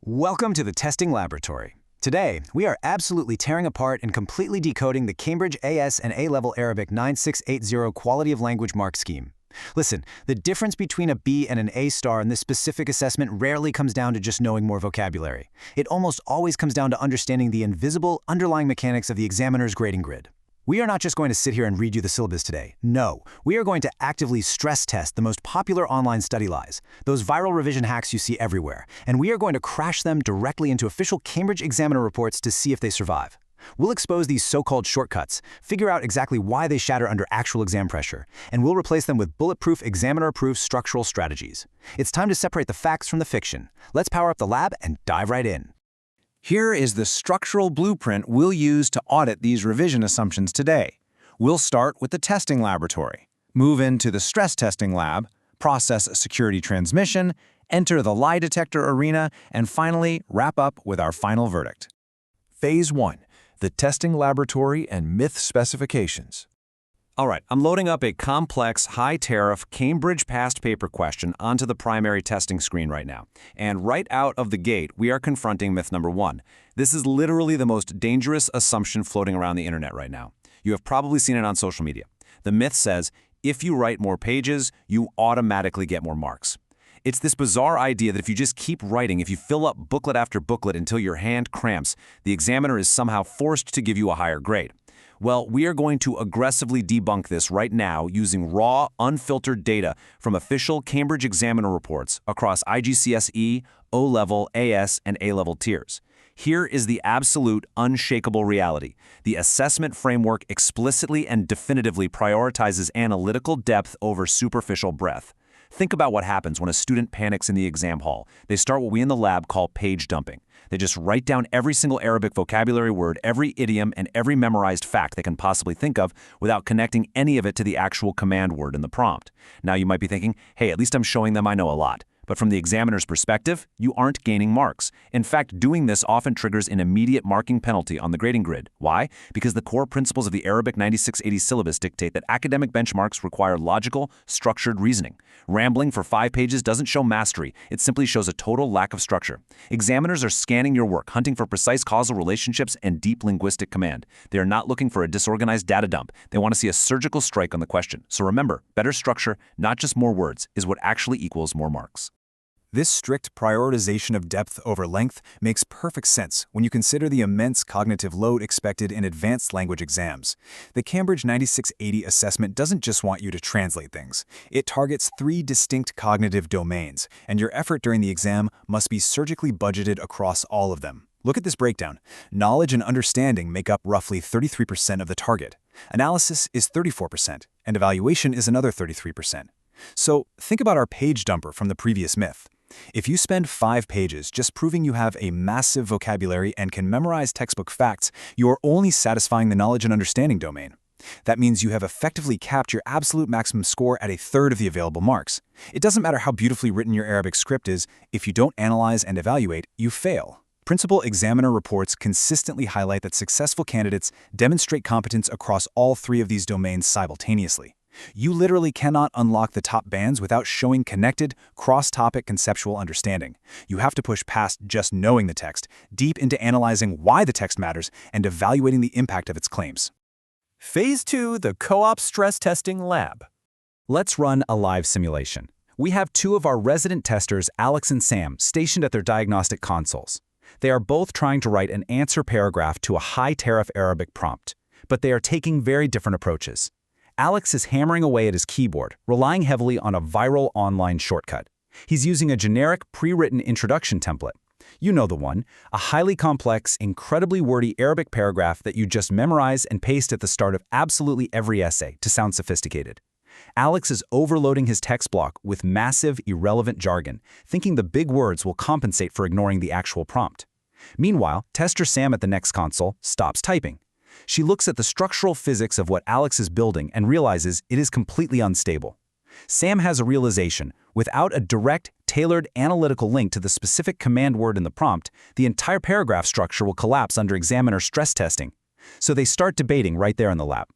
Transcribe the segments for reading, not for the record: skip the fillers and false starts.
Welcome to the Testing Laboratory. Today, we are absolutely tearing apart and completely decoding the Cambridge AS and A-Level Arabic 9680 Quality of Language Mark Scheme. Listen, the difference between a B and an A star in this specific assessment rarely comes down to just knowing more vocabulary. It almost always comes down to understanding the invisible, underlying mechanics of the examiner's grading grid. We are not just going to sit here and read you the syllabus today. No, we are going to actively stress test the most popular online study lies, those viral revision hacks you see everywhere, and we are going to crash them directly into official Cambridge Examiner reports to see if they survive. We'll expose these so-called shortcuts, figure out exactly why they shatter under actual exam pressure, and we'll replace them with bulletproof, examiner-approved structural strategies. It's time to separate the facts from the fiction. Let's power up the lab and dive right in. Here is the structural blueprint we'll use to audit these revision assumptions today. We'll start with the testing laboratory, move into the stress testing lab, process security transmission, enter the lie detector arena, and finally wrap up with our final verdict. Phase 1. The testing laboratory and myth specifications. All right, I'm loading up a complex, high-tariff Cambridge past paper question onto the primary testing screen right now. And right out of the gate, we are confronting myth number 1. This is literally the most dangerous assumption floating around the internet right now. You have probably seen it on social media. The myth says, if you write more pages, you automatically get more marks. It's this bizarre idea that if you just keep writing, if you fill up booklet after booklet until your hand cramps, the examiner is somehow forced to give you a higher grade. Well, we are going to aggressively debunk this right now using raw, unfiltered data from official Cambridge Examiner reports across IGCSE, O-Level, AS, and A-Level tiers. Here is the absolute, unshakable reality. The assessment framework explicitly and definitively prioritizes analytical depth over superficial breadth. Think about what happens when a student panics in the exam hall. They start what we in the lab call page dumping. They just write down every single Arabic vocabulary word, every idiom, and every memorized fact they can possibly think of without connecting any of it to the actual command word in the prompt. Now you might be thinking, hey, at least I'm showing them I know a lot. But from the examiner's perspective, you aren't gaining marks. In fact, doing this often triggers an immediate marking penalty on the grading grid. Why? Because the core principles of the Arabic 9680 syllabus dictate that academic benchmarks require logical, structured reasoning. Rambling for 5 pages doesn't show mastery, it simply shows a total lack of structure. Examiners are scanning your work, hunting for precise causal relationships and deep linguistic command. They are not looking for a disorganized data dump. They want to see a surgical strike on the question. So remember, better structure, not just more words, is what actually equals more marks. This strict prioritization of depth over length makes perfect sense when you consider the immense cognitive load expected in advanced language exams. The Cambridge 9680 assessment doesn't just want you to translate things. It targets 3 distinct cognitive domains, and your effort during the exam must be surgically budgeted across all of them. Look at this breakdown. Knowledge and understanding make up roughly 33% of the target. Analysis is 34%, and evaluation is another 33%. So think about our page dumper from the previous myth. If you spend 5 pages just proving you have a massive vocabulary and can memorize textbook facts, you're only satisfying the knowledge and understanding domain. That means you have effectively capped your absolute maximum score at 1/3 of the available marks. It doesn't matter how beautifully written your Arabic script is, if you don't analyze and evaluate, you fail. Principal examiner reports consistently highlight that successful candidates demonstrate competence across all 3 of these domains simultaneously. You literally cannot unlock the top bands without showing connected, cross-topic conceptual understanding. You have to push past just knowing the text, deep into analyzing why the text matters and evaluating the impact of its claims. Phase 2. The Co-op Stress Testing Lab. Let's run a live simulation. We have 2 of our resident testers, Alex and Sam, stationed at their diagnostic consoles. They are both trying to write an answer paragraph to a high-tariff Arabic prompt, but they are taking very different approaches. Alex is hammering away at his keyboard, relying heavily on a viral online shortcut. He's using a generic, pre-written introduction template. You know the one, a highly complex, incredibly wordy Arabic paragraph that you just memorize and paste at the start of absolutely every essay to sound sophisticated. Alex is overloading his text block with massive, irrelevant jargon, thinking the big words will compensate for ignoring the actual prompt. Meanwhile, tester Sam at the next console stops typing. She looks at the structural physics of what Alex is building and realizes it is completely unstable. Sam has a realization. Without a direct, tailored analytical link to the specific command word in the prompt, the entire paragraph structure will collapse under examiner stress testing. So they start debating right there in the lab.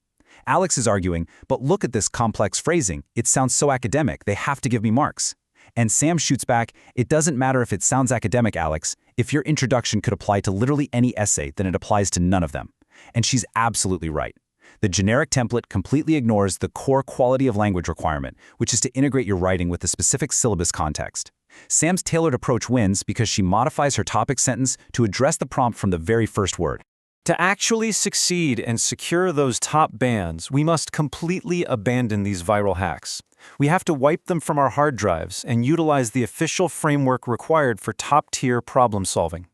Alex is arguing, but look at this complex phrasing. It sounds so academic, they have to give me marks. And Sam shoots back, "It doesn't matter if it sounds academic, Alex. If your introduction could apply to literally any essay, then it applies to none of them." And she's absolutely right. The generic template completely ignores the core quality of language requirement, which is to integrate your writing with the specific syllabus context. Sam's tailored approach wins because she modifies her topic sentence to address the prompt from the very first word. To actually succeed and secure those top bands, we must completely abandon these viral hacks. We have to wipe them from our hard drives and utilize the official framework required for top-tier problem solving.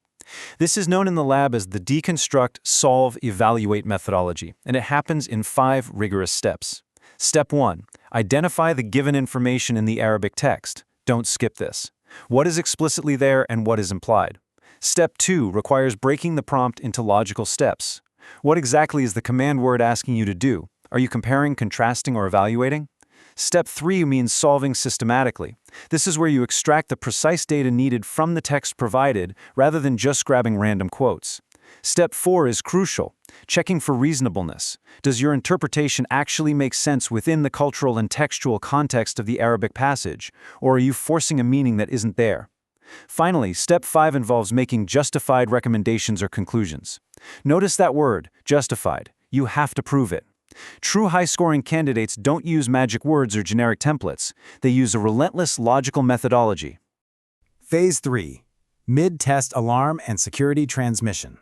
This is known in the lab as the Deconstruct, Solve, Evaluate methodology, and it happens in 5 rigorous steps. Step 1. Identify the given information in the Arabic text. Don't skip this. What is explicitly there and what is implied? Step 2 requires breaking the prompt into logical steps. What exactly is the command word asking you to do? Are you comparing, contrasting, or evaluating? Step 3 means solving systematically. This is where you extract the precise data needed from the text provided rather than just grabbing random quotes. Step 4 is crucial, checking for reasonableness. Does your interpretation actually make sense within the cultural and textual context of the Arabic passage, or are you forcing a meaning that isn't there? Finally, step 5 involves making justified recommendations or conclusions. Notice that word, justified. You have to prove it. True high-scoring candidates don't use magic words or generic templates. They use a relentless logical methodology. Phase 3. Mid-test alarm and security transmission.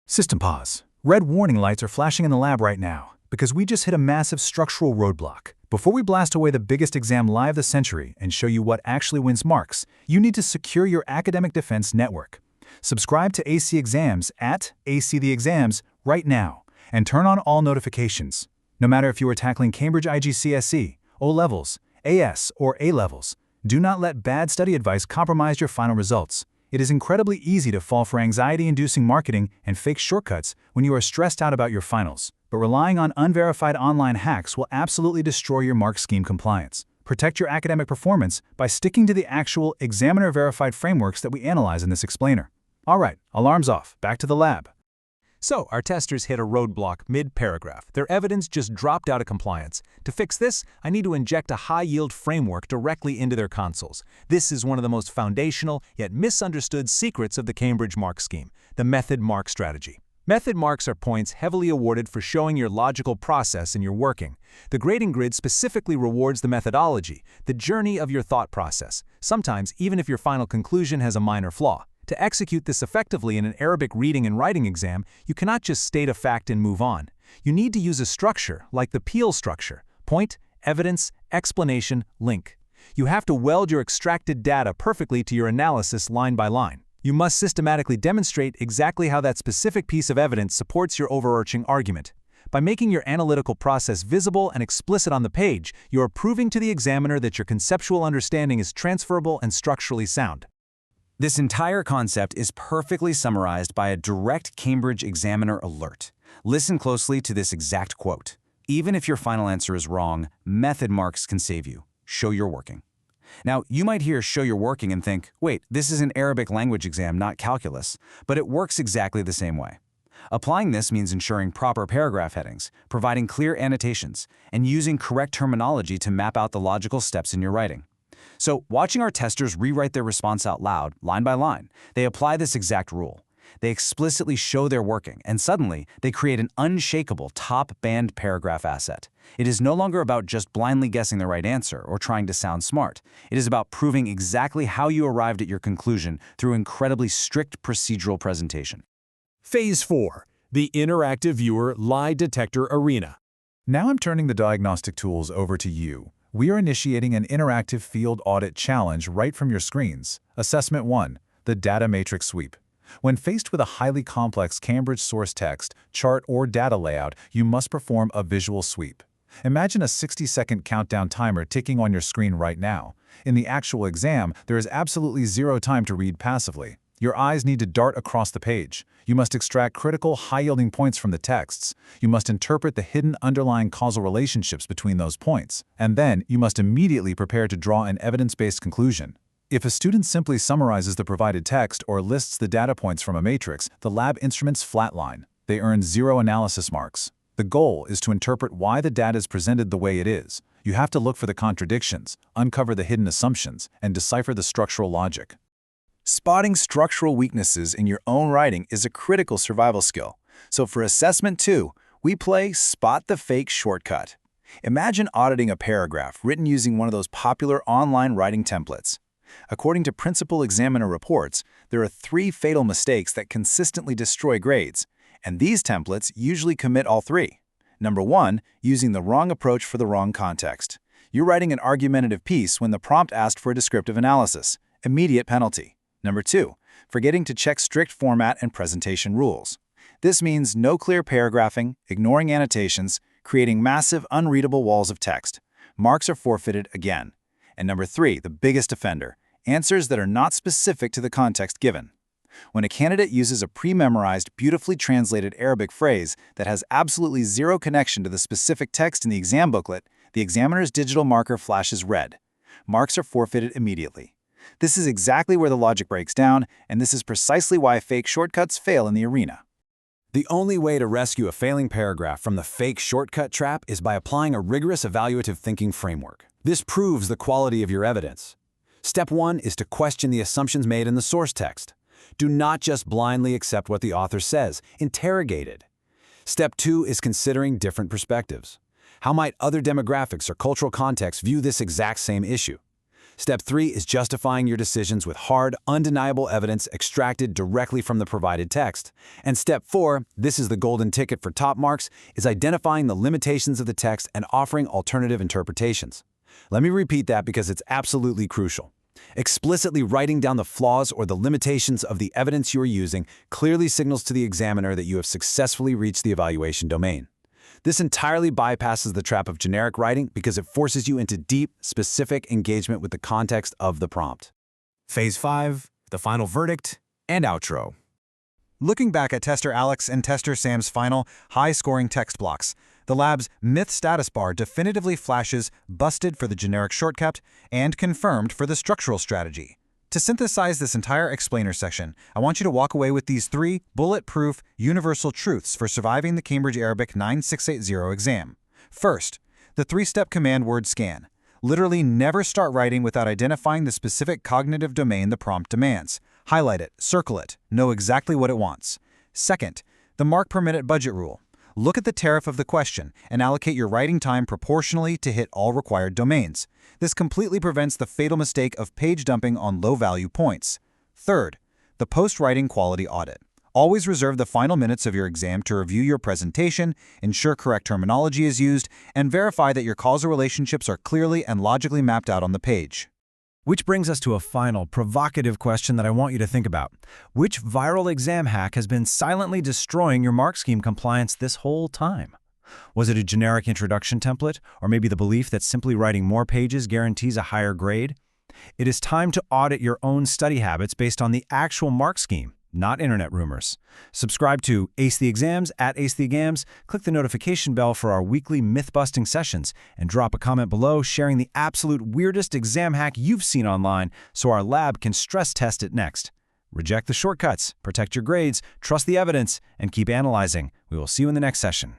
System pause. Red warning lights are flashing in the lab right now because we just hit a massive structural roadblock. Before we blast away the biggest exam lie of the century and show you what actually wins marks, you need to secure your academic defense network. Subscribe to AC Exams at AC The Exams right now and turn on all notifications. No matter if you are tackling Cambridge IGCSE, O-Levels, AS, or A-Levels, do not let bad study advice compromise your final results. It is incredibly easy to fall for anxiety-inducing marketing and fake shortcuts when you are stressed out about your finals, but relying on unverified online hacks will absolutely destroy your mark scheme compliance. Protect your academic performance by sticking to the actual examiner-verified frameworks that we analyze in this explainer. All right, alarms off, back to the lab. So, our testers hit a roadblock mid-paragraph. Their evidence just dropped out of compliance. To fix this, I need to inject a high-yield framework directly into their consoles. This is one of the most foundational, yet misunderstood secrets of the Cambridge mark scheme, the method mark strategy. Method marks are points heavily awarded for showing your logical process in your working. The grading grid specifically rewards the methodology, the journey of your thought process, sometimes even if your final conclusion has a minor flaw. To execute this effectively in an Arabic reading and writing exam, you cannot just state a fact and move on. You need to use a structure like the Peel structure: point, evidence, explanation, link. You have to weld your extracted data perfectly to your analysis line by line. You must systematically demonstrate exactly how that specific piece of evidence supports your overarching argument. By making your analytical process visible and explicit on the page, you are proving to the examiner that your conceptual understanding is transferable and structurally sound. This entire concept is perfectly summarized by a direct Cambridge examiner alert. Listen closely to this exact quote. "Even if your final answer is wrong, method marks can save you. Show you're working." Now, you might hear "show you're working" and think, wait, this is an Arabic language exam, not calculus. But it works exactly the same way. Applying this means ensuring proper paragraph headings, providing clear annotations, and using correct terminology to map out the logical steps in your writing. So, watching our testers rewrite their response out loud, line by line, they apply this exact rule. They explicitly show their working, and suddenly, they create an unshakable top-band paragraph asset. It is no longer about just blindly guessing the right answer or trying to sound smart. It is about proving exactly how you arrived at your conclusion through incredibly strict procedural presentation. Phase 4. The Interactive Viewer Lie Detector Arena. Now I'm turning the diagnostic tools over to you. We are initiating an interactive field audit challenge right from your screens. Assessment 1, the data matrix sweep. When faced with a highly complex Cambridge source text, chart, or data layout, you must perform a visual sweep. Imagine a 60-second countdown timer ticking on your screen right now. In the actual exam, there is absolutely zero time to read passively. Your eyes need to dart across the page. You must extract critical, high-yielding points from the texts. You must interpret the hidden underlying causal relationships between those points. And then, you must immediately prepare to draw an evidence-based conclusion. If a student simply summarizes the provided text or lists the data points from a matrix, the lab instruments flatline. They earn 0 analysis marks. The goal is to interpret why the data is presented the way it is. You have to look for the contradictions, uncover the hidden assumptions, and decipher the structural logic. Spotting structural weaknesses in your own writing is a critical survival skill. So for Assessment 2, we play Spot the Fake shortcut. Imagine auditing a paragraph written using one of those popular online writing templates. According to Principal Examiner reports, there are 3 fatal mistakes that consistently destroy grades, and these templates usually commit all 3. Number 1, using the wrong approach for the wrong context. You're writing an argumentative piece when the prompt asked for a descriptive analysis. Immediate penalty. Number 2, forgetting to check strict format and presentation rules. This means no clear paragraphing, ignoring annotations, creating massive, unreadable walls of text. Marks are forfeited again. And number 3, the biggest offender, answers that are not specific to the context given. When a candidate uses a pre-memorized, beautifully translated Arabic phrase that has absolutely zero connection to the specific text in the exam booklet, the examiner's digital marker flashes red. Marks are forfeited immediately. This is exactly where the logic breaks down, and this is precisely why fake shortcuts fail in the arena. The only way to rescue a failing paragraph from the fake shortcut trap is by applying a rigorous evaluative thinking framework. This proves the quality of your evidence. Step 1 is to question the assumptions made in the source text. Do not just blindly accept what the author says. Interrogate it. Step 2 is considering different perspectives. How might other demographics or cultural contexts view this exact same issue? Step 3 is justifying your decisions with hard, undeniable evidence extracted directly from the provided text. And Step 4, this is the golden ticket for top marks, is identifying the limitations of the text and offering alternative interpretations. Let me repeat that because it's absolutely crucial. Explicitly writing down the flaws or the limitations of the evidence you are using clearly signals to the examiner that you have successfully reached the evaluation domain. This entirely bypasses the trap of generic writing because it forces you into deep, specific engagement with the context of the prompt. Phase 5, the final verdict, and outro. Looking back at Tester Alex and Tester Sam's final, high-scoring text blocks, the lab's myth status bar definitively flashes busted for the generic shortcut and confirmed for the structural strategy. To synthesize this entire explainer section, I want you to walk away with these 3 bulletproof, universal truths for surviving the Cambridge Arabic 9680 exam. First, the 3-step command word scan. Literally never start writing without identifying the specific cognitive domain the prompt demands. Highlight it, circle it, know exactly what it wants. Second, the mark per minute budget rule. Look at the tariff of the question and allocate your writing time proportionally to hit all required domains. This completely prevents the fatal mistake of page dumping on low-value points. Third, the post-writing quality audit. Always reserve the final minutes of your exam to review your presentation, ensure correct terminology is used, and verify that your causal relationships are clearly and logically mapped out on the page. Which brings us to a final, provocative question that I want you to think about. Which viral exam hack has been silently destroying your mark scheme compliance this whole time? Was it a generic introduction template, or maybe the belief that simply writing more pages guarantees a higher grade? It is time to audit your own study habits based on the actual mark scheme, not internet rumors. Subscribe to Ace the Exams at Ace the Exams, click the notification bell for our weekly myth-busting sessions, and drop a comment below sharing the absolute weirdest exam hack you've seen online so our lab can stress test it next. Reject the shortcuts, protect your grades, trust the evidence, and keep analyzing. We will see you in the next session.